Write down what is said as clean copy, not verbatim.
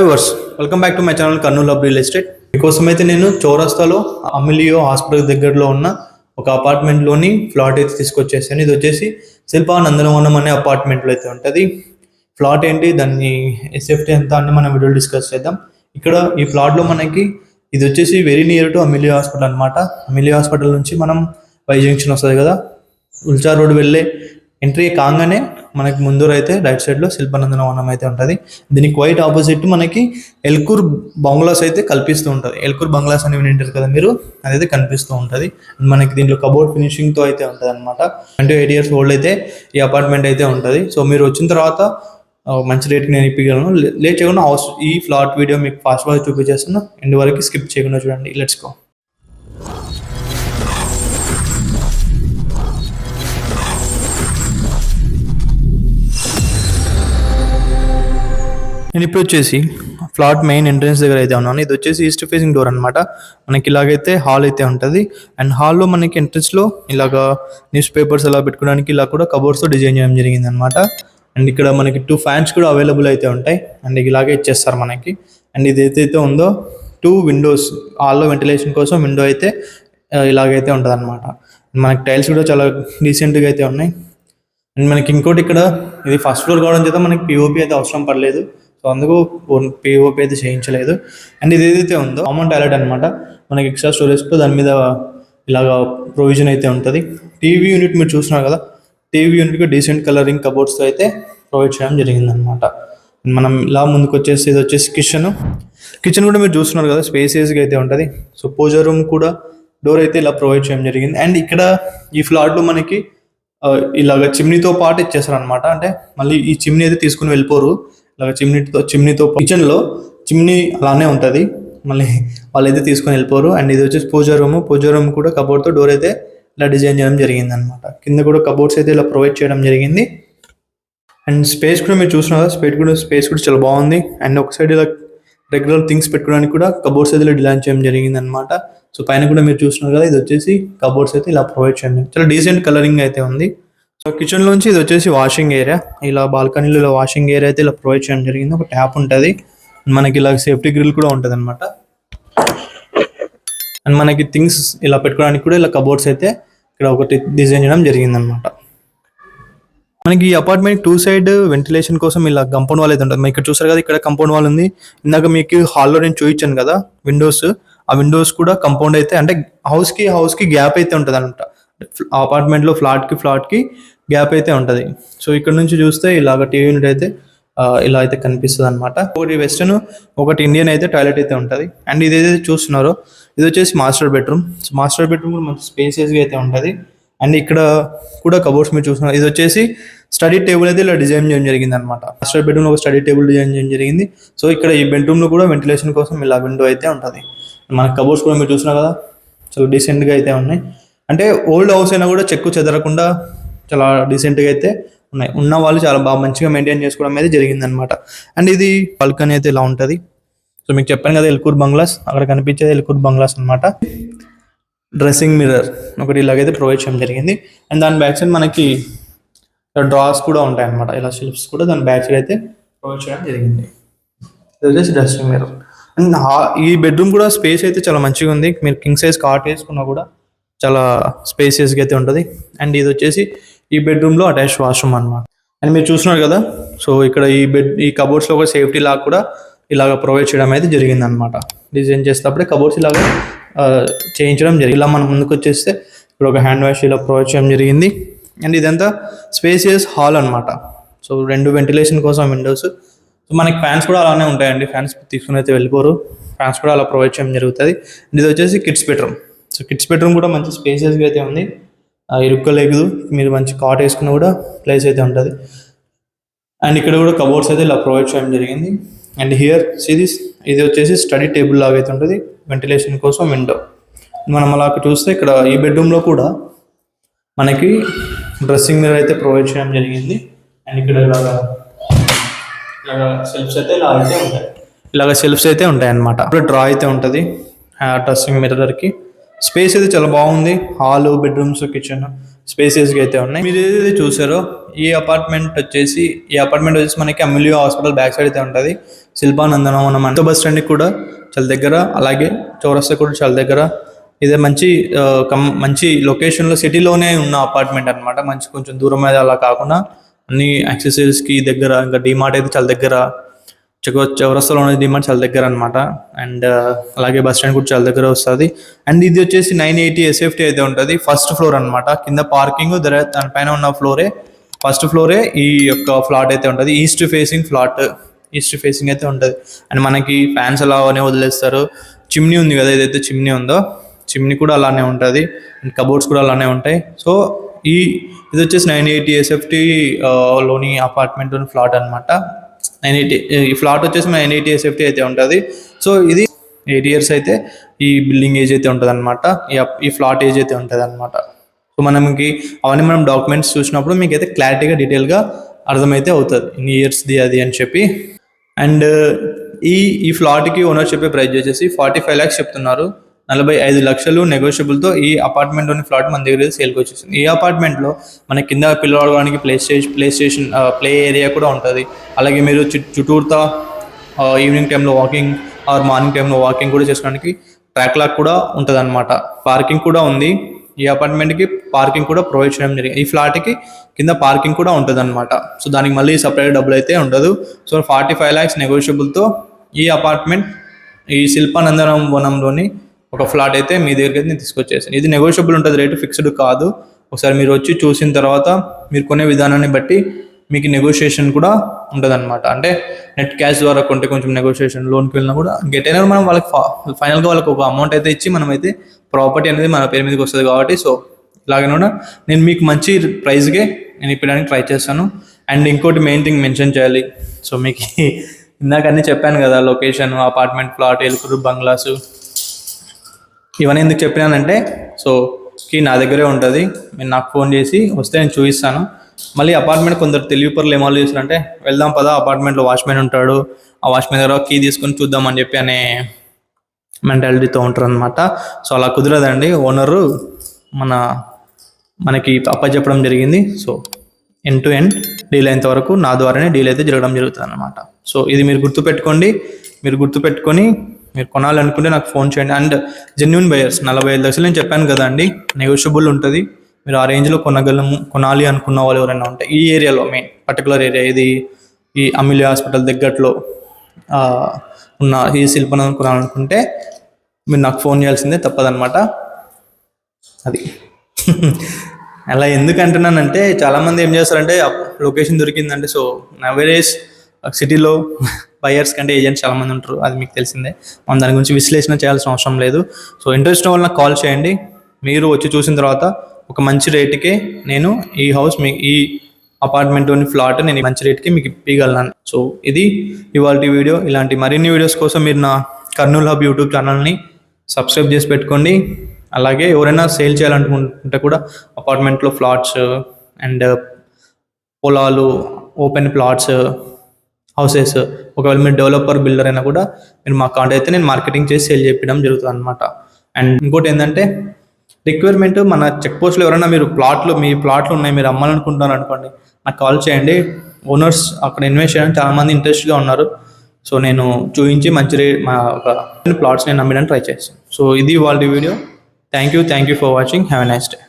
Viewers, welcome back to my channel Kurnool of real estate. మీకోసం అయితే నేను చౌరస్తాలో అమిలియో హాస్పిటల్ దగ్గరలో ఉన్న ఒక అపార్ట్మెంట్లోని ఫ్లాట్ అయితే తీసుకొచ్చేసాను. ఇది వచ్చేసి శిల్పా నందనవనం అనే అపార్ట్మెంట్లో అయితే ఉంటుంది. ఫ్లాట్ ఏంటి, దాన్ని ఎస్ఎఫ్టీ ఎంత అని మనం వీడియో డిస్కస్ చేద్దాం. ఇక్కడ ఈ ఫ్లాట్లో మనకి ఇది వచ్చేసి very near to Ameelio hospital అనమాట. అమిలియో హాస్పిటల్ నుంచి మనం వై జంక్షన్ వస్తుంది కదా, ఉల్చా రోడ్ వెళ్ళే ఎంట్రీ కాగానే మనకి ముందర అయితే రైట్ సైడ్లో శిల్పానందనవనం అయితే ఉంటుంది. దీనికి క్వైట్ ఆపోజిట్ మనకి ఎల్కూర్ బంగ్లాస్ అయితే కల్పిస్తూ ఉంటుంది. ఎల్కూర్ బంగ్లాస్ అని వింటారు కదా మీరు, అదైతే కనిపిస్తూ ఉంటుంది. మనకి దీంట్లో కబోర్డ్ ఫినిషింగ్తో అయితే ఉంటుంది అనమాట. 28 years ఓల్డ్ అయితే ఈ అపార్ట్మెంట్ అయితే ఉంటుంది. సో మీరు వచ్చిన తర్వాత మంచి రేట్కి నేను ఇప్పగలను. లేట్ చేయకుండా ఈ ఫ్లాట్ వీడియో మీకు ఫాస్ట్గా చూపించేస్తాను. ఎండ్ వరకు స్కిప్ చేయకుండా చూడండి. Let's go. నేను ఇప్పుడు వచ్చేసి ఫ్లాట్ మెయిన్ ఎంట్రన్స్ దగ్గర అయితే ఉన్నాను. ఇది వచ్చేసి ఈస్ట్ ఫేసింగ్ డోర్ అనమాట. మనకి ఇలాగైతే హాల్ అయితే ఉంటుంది. అండ్ హాల్లో మనకి ఎంట్రన్స్లో ఇలాగా న్యూస్ పేపర్స్ అలా పెట్టుకోవడానికి ఇలా కూడా కబోర్డ్స్తో డిజైన్ చేయడం జరిగింది అనమాట. అండ్ ఇక్కడ మనకి 2 fans కూడా అవైలబుల్ అయితే ఉంటాయి. అండ్ ఇలాగే ఇచ్చేస్తారు మనకి. అండ్ ఇది ఏదైతే ఉందో 2 windows, హాల్లో వెంటిలేషన్ కోసం విండో అయితే ఇలాగైతే ఉంటుంది అనమాట. మనకి టైల్స్ కూడా చాలా డీసెంట్గా అయితే ఉన్నాయి. అండ్ మనకి ఇంకోటి ఇక్కడ ఇది ఫస్ట్ ఫ్లోర్ కావడం చేత మనకి పిఓపి అయితే అవసరం పడలేదు. సో అందుకు పిఓపి అయితే చేయించలేదు. అండ్ ఇది ఏదైతే ఉందో కామన్ టాయిలెట్ అనమాట. మనకి ఎక్స్ట్రా స్టోరేజ్తో దాని మీద ఇలాగా ప్రొవిజన్ అయితే ఉంటుంది. టీవీ యూనిట్ మీరు చూస్తున్నారు కదా, టీవీ యూనిట్కి డీసెంట్ కలరింగ్ కబోర్డ్స్తో అయితే ప్రొవైడ్ చేయడం జరిగిందనమాట. మనం ఇలా ముందుకు వచ్చేసి ఇది వచ్చేసి కిచెన్ కూడా మీరు చూస్తున్నారు కదా, స్పేసియస్గా అయితే ఉంటుంది. సో పూజా రూమ్ కూడా డోర్ అయితే ఇలా ప్రొవైడ్ చేయడం జరిగింది. అండ్ ఇక్కడ ఈ ఫ్లాట్లో మనకి ఇలాగ చిమ్నీతో పాటు ఇచ్చేస్తారు అనమాట. అంటే మళ్ళీ ఈ చిమ్నీ అయితే తీసుకుని వెళ్ళిపోరు. ఇలాగ చిమ్నీతో కిచెన్లో చిమ్నీ అలానే ఉంటుంది, మళ్ళీ వాళ్ళైతే తీసుకొని వెళ్ళిపోరు. అండ్ ఇది వచ్చేసి పూజా రూమ్ కూడా కబోర్డ్తో డోర్ అయితే ఇలా డిజైన్ చేయడం జరిగింది అనమాట. కింద కూడా కబోర్డ్స్ అయితే ఇలా ప్రొవైడ్ చేయడం జరిగింది. అండ్ స్పేస్ కూడా మీరు చూసినా కదా, స్పేస్ కూడా చాలా బాగుంది. అండ్ ఒక సైడ్ ఇలా రెగ్యులర్ థింగ్స్ పెట్టుకోవడానికి కూడా కబోర్డ్స్ అయితే ఇలా డిజైన్ చేయడం జరిగింది అనమాట. సో పైన కూడా మీరు చూస్తున్నారు కదా, ఇది వచ్చేసి కబోర్డ్స్ అయితే ఇలా ప్రొవైడ్ చేయండి. చాలా డీసెంట్ కలరింగ్ అయితే ఉంది. సో కిచెన్ లోంచి ఇది వచ్చేసి వాషింగ్ ఏరియా, ఇలా బాల్కనీలో ఇలా వాషింగ్ ఏరియా అయితే ఇలా ప్రొవైడ్ చేయడం జరిగింది. ఒక ట్యాప్ ఉంటుంది, మనకి ఇలా సేఫ్టీ గ్రిల్ కూడా ఉంటుంది అనమాట. అండ్ మనకి థింగ్స్ ఇలా పెట్టుకోవడానికి కూడా ఇలా కబోర్డ్స్ అయితే ఇక్కడ ఒకటి డిజైన్ చేయడం జరిగింది అనమాట. మనకి ఈ అపార్ట్మెంట్ 2 side వెంటిలేషన్ కోసం ఇలా కంపౌండ్ వాల్ అయితే ఉంటుంది. ఇక్కడ చూసారు కదా, ఇక్కడ కంపౌండ్ వాల్ ఉంది. ఇందాక మీకు హాల్లో నేను చూపించాను కదా విండోస్, ఆ విండోస్ కూడా కంపౌండ్ అయితే, అంటే హౌస్ కి గ్యాప్ అయితే ఉంటుంది అనమాట. అపార్ట్మెంట్లో ఫ్లాట్ కి గ్యాప్ అయితే ఉంటుంది. సో ఇక్కడ నుంచి చూస్తే ఇలాగ టీవీ యూనిట్ అయితే ఇలా అయితే కనిపిస్తుంది అనమాట. ఒకటి వెస్టర్న్, ఒకటి ఇండియన్ అయితే టాయిలెట్ అయితే ఉంటుంది. అండ్ ఇది ఏదైతే చూస్తున్నారో ఇది వచ్చేసి master bedroom. So master bedroom కూడా మంచి స్పేసియస్గా అయితే ఉంటుంది. అండ్ ఇక్కడ కూడా కబోర్డ్స్ మీరు చూస్తున్నారు. ఇది వచ్చేసి స్టడీ టేబుల్ అయితే ఇలా డిజైన్ చేయడం జరిగింది అనమాట. మాస్టర్ బెడ్రూమ్ లో ఒక స్టడీ టేబుల్ డిజైన్ చేయడం జరిగింది. సో ఇక్కడ ఈ బెడ్రూమ్ లో కూడా వెంటిలేషన్ కోసం ఇలా విండో అయితే ఉంటుంది. మన కబోర్డ్స్ కూడా మీరు చూస్తున్నారు కదా, చాలా డీసెంట్గా అయితే ఉన్నాయి. అంటే ఓల్డ్ హౌస్ అయినా కూడా చెక్కు చెదరకుండా చాలా డీసెంట్గా అయితే ఉన్నాయి. ఉన్న వాళ్ళు చాలా బాగా మంచిగా మెయింటైన్ చేసుకోవడం అయితే జరిగింది అనమాట. అండ్ ఇది బాల్కనీ అయితే ఇలా ఉంటుంది. సో మీకు చెప్పాను కదా, ఎల్కూర్ బంగ్లాస్, అక్కడ కనిపించేది ఎల్కూర్ బంగ్లాస్ అనమాట. డ్రెస్సింగ్ మిర్రర్ ఒకటి ఇలాగైతే ప్రొవైడ్ చేయడం జరిగింది. అండ్ దాని బ్యాక్ సైడ్ మనకి డ్రాస్ కూడా ఉంటాయి అనమాట. ఇలా షెల్ఫ్స్ కూడా దాని బ్యాక్ సైడ్ అయితే ప్రొవైడ్ చేయడం జరిగింది. ఇది వచ్చేసి డ్రెస్సింగ్ మిర్రర్. అండ్ ఈ బెడ్రూమ్ కూడా స్పేస్ అయితే చాలా మంచిగా ఉంది. మీరు కింగ్ సైజ్ కాట్ వేసుకున్నా కూడా చాలా స్పేసియస్గా అయితే ఉంటుంది. అండ్ ఇది వచ్చేసి ఈ బెడ్రూమ్లో అటాచ్ వాష్రూమ్ అనమాట. అండ్ మీరు చూస్తున్నారు కదా, సో ఇక్కడ ఈ కబోర్డ్స్లో ఒక సేఫ్టీ లాక్ కూడా ఇలాగ ప్రొవైడ్ చేయడం అయితే జరిగింది అనమాట. డిజైన్ చేసేటప్పుడే కబోర్డ్స్ ఇలాగ చేయించడం జరిగింది. ఇలా మనం ముందుకు వచ్చేస్తే ఇప్పుడు ఒక హ్యాండ్ వాష్ ఇలా ప్రొవైడ్ చేయడం జరిగింది. అండ్ ఇదంతా స్పేసియస్ హాల్ అనమాట. సో 2 వెంటిలేషన్ కోసం విండోస్. సో మనకి ఫ్యాన్స్ కూడా అలానే ఉంటాయండి, ఫ్యాన్స్ తీసుకుని అయితే వెళ్ళిపోరు. ఫ్యాన్స్ కూడా అలా ప్రొవైడ్ చేయడం జరుగుతుంది. అండ్ ఇది వచ్చేసి kids bedroom. So kids bedroom కూడా మంచి స్పేసియస్గా అయితే ఉంది. ఇరుక్కలేదు, మీరు మంచి కాట్ వేసుకున్న కూడా ప్లేస్ అయితే ఉంటుంది. అండ్ ఇక్కడ కూడా కబోర్డ్స్ అయితే ఇలా ప్రొవైడ్ చేయడం జరిగింది. అండ్ హియర్ సిరీస్ ఇది వచ్చేసి స్టడీ టేబుల్ లాగా అయితే ఉంటుంది, వెంటిలేషన్ కోసం విండో. మనం అలా చూస్తే ఇక్కడ ఈ బెడ్రూమ్లో కూడా మనకి డ్రెస్సింగ్ మిర్రర్ అయితే ప్రొవైడ్ చేయడం జరిగింది. అండ్ ఇక్కడ ఇలాగా సెల్ఫ్స్ అయితే ఇలాగ సెల్ఫ్స్ అయితే ఉంటాయి అనమాట. ఇప్పుడు డ్రా అయితే ఉంటుంది డ్రెస్సింగ్ మిర్రర్కి. స్పేస్ అయితే చాలా బాగుంది. హాల్, బెడ్రూమ్స్, కిచెన్ స్పేసియస్గా అయితే ఉన్నాయి. మీరు ఏదైతే చూసారో ఈ అపార్ట్మెంట్ వచ్చేసి మనకి అమూల్య హాస్పిటల్ బ్యాక్ సైడ్ అయితే ఉంటుంది. శిల్పానందనం మనం అంటే బస్ స్టాండ్కి కూడా చాలా దగ్గర, అలాగే చౌరస్తా కూడా చాలా దగ్గర. ఇదే మంచి లొకేషన్లో సిటీలోనే ఉన్న అపార్ట్మెంట్ అనమాట. మంచి కొంచెం దూరం మీద అలా కాకుండా అన్ని యాక్సెసరీస్కి దగ్గర, ఇంకా డిమార్ట్ అయితే చాలా దగ్గర, చౌరస్తాలో ఉన్న డిమార్ట్ చాలా దగ్గర అనమాట. అండ్ అలాగే బస్ స్టాండ్ కూడా చాలా దగ్గర వస్తుంది. అండ్ ఇది వచ్చేసి 980 SFT అయితే ఉంటుంది. ఫస్ట్ ఫ్లోర్ అనమాట. కింద పార్కింగ్, దానిపైన ఉన్న ఫస్ట్ ఫ్లోరే ఈ యొక్క ఫ్లాట్ అయితే ఉంటుంది. ఈస్ట్ ఫేసింగ్ అయితే ఉంటుంది. అండ్ మనకి ఫ్యాన్స్ అలానే వదిలేస్తారు. చిమ్నీ ఉంది కదా, ఏదైతే చిమ్నీ ఉందో చిమ్నీ కూడా అలానే ఉంటుంది. అండ్ కబోర్డ్స్ కూడా అలానే ఉంటాయి. సో ఇది వచ్చేసి 980 SFT లోని అపార్ట్మెంట్ ఫ్లాట్ అనమాట. 980 ఈ ఫ్లాట్ వచ్చేసి 980 SFT అయితే ఉంటుంది. సో ఇది 8 years అయితే ఈ బిల్డింగ్ ఏజ్ అయితే ఉంటుంది అనమాట. ఈ ఫ్లాట్ ఏజ్ అయితే ఉంటుంది అనమాట. సో అవన్నీ మనం డాక్యుమెంట్స్ చూసినప్పుడు మీకు అయితే క్లారిటీగా డీటెయిల్గా అర్థమైతే అవుతుంది ఇన్ని ఇయర్స్ది అది అని చెప్పి. అండ్ ఈ ఫ్లాట్కి ఓనర్ చెప్పే ప్రైస్ వచ్చేసి 45 lakhs చెప్తున్నారు. 45 లక్షలు నెగోషియబుల్తో ఈ అపార్ట్మెంట్లోని ఫ్లాట్ మన దగ్గర సేల్కి వచ్చేసింది. ఈ అపార్ట్మెంట్లో మన కింద పిల్లవాడడానికి ప్లే ఏరియా కూడా ఉంటుంది. అలాగే మీరు చుట్టూరుతా ఈవినింగ్ టైంలో వాకింగ్ ఆర్ మార్నింగ్ టైంలో వాకింగ్ కూడా చేసుకోవడానికి ట్రాక్ లాక్ కూడా ఉంటుంది అనమాట. పార్కింగ్ కూడా ఉంది. ఈ అపార్ట్మెంట్కి పార్కింగ్ కూడా ప్రొవైడ్ చేయడం జరిగింది. ఈ ఫ్లాట్కి కింద పార్కింగ్ కూడా ఉంటుంది అనమాట. సో దానికి మళ్ళీ సపరేట్ డబ్బులు అయితే ఉండదు. సో 45 lakhs నెగోషియబుల్తో ఈ అపార్ట్మెంట్ ఈ శిల్పానందనం వనంలోని ఒక ఫ్లాట్ అయితే మీ దగ్గరికి అయితే నేను తీసుకొచ్చేసాను. ఇది నెగోషియబుల్ ఉంటుంది, రేటు ఫిక్స్డ్ కాదు. ఒకసారి మీరు వచ్చి చూసిన తర్వాత మీరు కొనే విధానాన్ని బట్టి మీకు నెగోషియేషన్ కూడా ఉంటుంది అనమాట. అంటే నెట్ క్యాష్ ద్వారా కొంటే కొంచెం నెగోషియేషన్, లోన్కి వెళ్ళినా కూడా గెట్ అయినా మనం వాళ్ళకి ఫైనల్గా వాళ్ళకి ఒక అమౌంట్ అయితే ఇచ్చి మనమైతే ప్రాపర్టీ అనేది మన పేరు మీదకి వస్తుంది కాబట్టి. సో ఇలాగైనా నేను మీకు మంచి ప్రైస్కే నేను ఇప్పడానికి ట్రై చేస్తాను. అండ్ ఇంకోటి మెయిన్ థింగ్ మెన్షన్ చేయాలి. సో మీకు ఇందాక అన్నీ చెప్పాను కదా, లొకేషన్, అపార్ట్మెంట్, ఫ్లాట్, ఎలుకూరు బంగ్లాసు, ఇవన్నీ ఎందుకు చెప్పినానంటే సో నా దగ్గరే ఉంటుంది. మీరు నాకు ఫోన్ చేసి వస్తే నేను చూపిస్తాను. మళ్ళీ అపార్ట్మెంట్ కొందరు తెలివిపరులు ఏమో చేస్తారంటే వెళ్దాం పదా, అపార్ట్మెంట్లో వాచ్మెన్ ఉంటాడు, ఆ వాచ్మెన్ దగ్గర కీ తీసుకొని చూద్దామని చెప్పి అనే మెంటాలిటీతో ఉంటారు అనమాట. సో అలా కుదరదండి. ఓనరు మనకి అప్పచెప్పడం జరిగింది. So end to end deal అయినంత వరకు నా ద్వారానే డీల్ అయితే జరగడం జరుగుతుంది అనమాట. సో ఇది మీరు గుర్తుపెట్టుకొని మీరు కొనాలనుకుంటే నాకు ఫోన్ చేయండి. అండ్ జెన్యూన్ బయర్స్ 45 లక్షలు నేను చెప్పాను కదా అండి, నెగోషియబుల్ ఉంటుంది. మీరు ఆ రేంజ్లో కొనాలి అనుకున్న వాళ్ళు ఎవరైనా ఉంటే ఈ ఏరియాలో, మెయిన్ పర్టికులర్ ఏరియా ఇది ఈ అమూల్య హాస్పిటల్ దగ్గరలో ఉన్న ఈ శిల్పనం కొనాలనుకుంటే మీరు నాకు ఫోన్ చేయాల్సిందే, తప్పదనమాట. అది అలా ఎందుకు అంటున్నానంటే చాలామంది ఏం చేస్తారంటే లొకేషన్ దొరికిందంటే, సో నవేడేస్ సిటీలో బయర్స్ కంటే ఏజెంట్స్ చాలామంది ఉంటారు, అది మీకు తెలిసిందే. మనం దాని గురించి విశ్లేషణ చేయాల్సిన అవసరం లేదు. సో ఇంట్రెస్ట్ వల్ల నాకు కాల్ చేయండి. మీరు వచ్చి చూసిన తర్వాత ఒక మంచి రేటుకే నేను ఈ అపార్ట్మెంట్లోని ఫ్లాట్ నేను మంచి రేట్కి మీకు ఇవ్వగలను. సో ఇది ఇవాళ వీడియో. ఇలాంటి మరిన్ని వీడియోస్ కోసం మీరు నా కర్నూల్ హబ్ యూట్యూబ్ ఛానల్ని సబ్స్క్రైబ్ చేసి పెట్టుకోండి. అలాగే ఎవరైనా సేల్ చేయాలనుకుంటే కూడా అపార్ట్మెంట్లో ఫ్లాట్స్ అండ్ పొలాలు, ఓపెన్ ప్లాట్స్, హౌసెస్, ఒకవేళ మీరు డెవలపర్, బిల్డర్ అయినా కూడా మీరు మా కాంటాక్ట్ అయితే నేను మార్కెటింగ్ చేసి సేల్ చేయడం జరుగుతుంది అనమాట. అండ్ ఇంకోటి ఏంటంటే రిక్వైర్మెంట్, మన చెక్ పోస్ట్లో ఎవరైనా మీ ప్లాట్లు ఉన్నాయి, మీరు అమ్మాలనుకుంటున్నారు అనుకోండి, నాకు కాల్ చేయండి. ఓనర్స్ అక్కడ ఇన్వెస్ట్ చేయడానికి చాలామంది ఇంట్రెస్ట్గా ఉన్నారు. సో నేను చూపించి మంచి ప్లాట్స్ నేను అమ్మడానికి ట్రై చేస్తాను. సో ఇది వాళ్ళ video. Thank you for watching. Have a nice day.